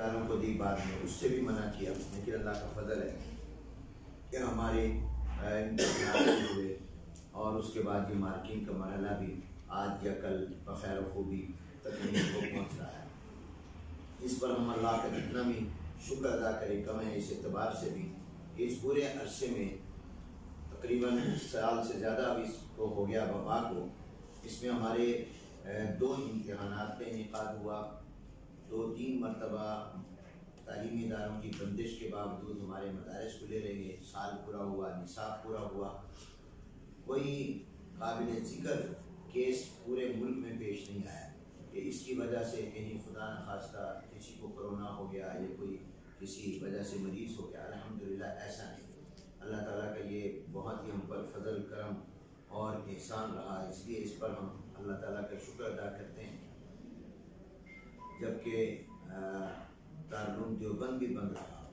اداروں کو دی بعد میں، اس سے بھی منع کیا، لیکن اللہ کا فضل ہے کہ ہمارے امتحانات ہوئے اور اس کے بعد یہ مارکنگ کا مرحلہ بھی آج یا کل بخیر و خوبی تکمیل کو پہنچ رہا ہے۔ اس پر ہم اللہ کا جتنا بھی شکر ادا کریں کم ہے، اس اعتبار سے بھی اس پورے عرصے میں تقریباً سال سے زیادہ اب اس کو ہو گیا وبا کو، اس میں ہمارے 2 امتحانات کا انعقاد ہوا، 2-3 مرتبہ تعلیمی اداروں کی بندش کے باوجود ہمارے مدارس کھلے رہے، سال پورا ہوا، نصاب پورا ہوا۔ کوئی قابل ذکر کیس پورے ملک میں پیش نہیں آیا کہ اس کی وجہ سے کہیں خدا نخواستہ کسی کو کرونا ہو گیا یا کوئی کسی وجہ سے مریض ہو گیا۔ الحمدللہ ایسا نہیں، اللہ تعالیٰ کا یہ بہت ہی ہم پر فضل کرم اور احسان رہا، اس لیے اس پر ہم اللہ تعالیٰ کا شکر ادا کرتے ہیں۔ جبکہ دارالعلوم دیوبند بھی بند رہا،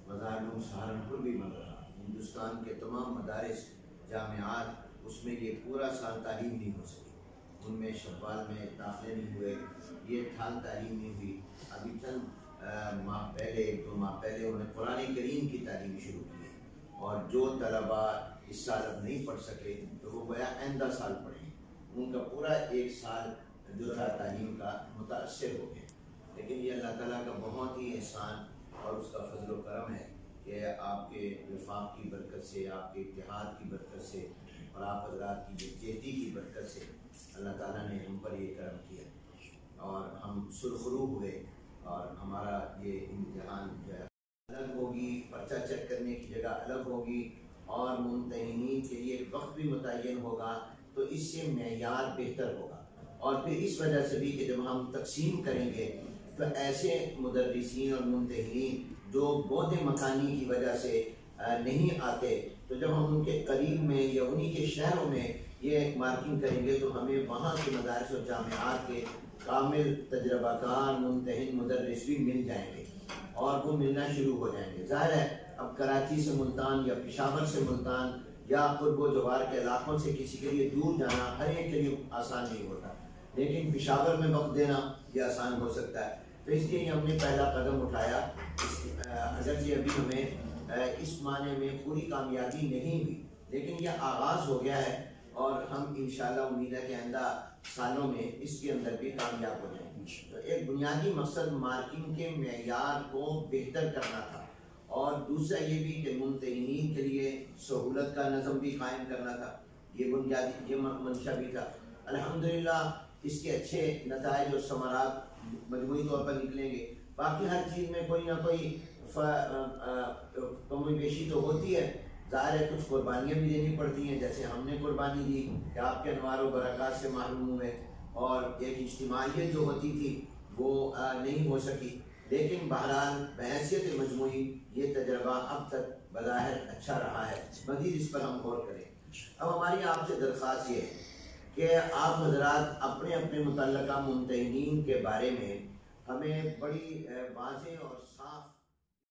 مدارالعلوم سہارنپور بھی بند رہا، ہندوستان کے تمام مدارس جامعات اس میں یہ پورا سال تعلیم نہیں ہو سکی، ان میں شوال میں داخلے نہیں ہوئے، یہ تھال تعلیم نہیں ہوئی۔ ابھی چند ماہ پہلے 1-2 ماہ پہلے انہوں نے قرآن کریم کی تعلیم شروع کی، اور جو طلبا اس سال اب نہیں پڑھ سکے تو وہ گویا آئندہ سال پڑھیں، ان کا پورا 1 سال جو تھا تعلیم کا متاثر ہو گیا۔ لیکن یہ اللہ تعالیٰ کا بہت ہی احسان اور اس کا فضل و کرم ہے کہ آپ کے وفاق کی برکت سے، آپ کے اتحاد کی برکت سے اور آپ حضرات کی یکجہتی کی برکت سے اللہ تعالیٰ نے ہم پر یہ کرم کیا اور ہم سرخرو ہوئے، اور ہمارا یہ امتحان جو ہے الگ ہوگی، پرچہ چیک کرنے کی جگہ الگ ہوگی، اور ممتحنین کے لیے وقت بھی متعین ہوگا، تو اس سے معیار بہتر ہوگا۔ اور پھر اس وجہ سے بھی کہ جب ہم تقسیم کریں گے تو ایسے مدرسین اور ممتحنین جو بعد مکانی کی وجہ سے نہیں آتے، تو جب ہم ان کے قریب میں یا انہی کے شہروں میں یہ مارکنگ کریں گے تو ہمیں وہاں کے مدارس اور جامعات کے کامل تجربہ کار ممتحن مدرس بھی مل جائیں گے، اور وہ ملنا شروع ہو جائیں گے۔ ظاہر ہے اب کراچی سے ملتان یا پشاور سے ملتان یا قرب و جوار کے علاقوں سے کسی کے لیے دور جانا ہر ایک کے لیے آسان نہیں ہوتا، لیکن پشاور میں وقت دینا یہ آسان ہو سکتا ہے۔ تو اس لیے ہم نے پہلا قدم اٹھایا، اگرچہ ابھی ہمیں اس معنی میں پوری کامیابی نہیں ہوئی، لیکن یہ آغاز ہو گیا ہے، اور ہم انشاءاللہ امید ہے کہ آئندہ سالوں میں اس کے اندر بھی کامیاب ہو جائیں گے۔ تو ایک بنیادی مقصد مارکنگ کے معیار کو بہتر کرنا تھا، اور دوسرا یہ بھی کہ ممتحنین کے لیے سہولت کا نظم بھی قائم کرنا تھا، یہ بنیادی یہ منشا بھی تھا۔ الحمدللہ اس کے اچھے نتائج اور ثمرات مجموعی طور پر نکلیں گے۔ باقی ہر چیز میں کوئی نہ کوئی کم و بیشی تو ہوتی ہے، ظاہر ہے کچھ قربانیاں بھی دینی پڑتی ہیں، جیسے ہم نے قربانی دی کہ آپ کے انوار و برکات سے محروم ہوئے، اور ایک اجتماعیت جو ہوتی تھی وہ نہیں ہو سکی، لیکن بہرحال بحیثیت مجموعی یہ تجربہ اب تک بظاہر اچھا رہا ہے، مزید اس پر ہم غور کریں۔ اب ہماری آپ سے درخواست یہ ہے کہ آپ حضرات اپنے اپنے متعلقہ ممتحنین کے بارے میں ہمیں بڑی واضح اور صاف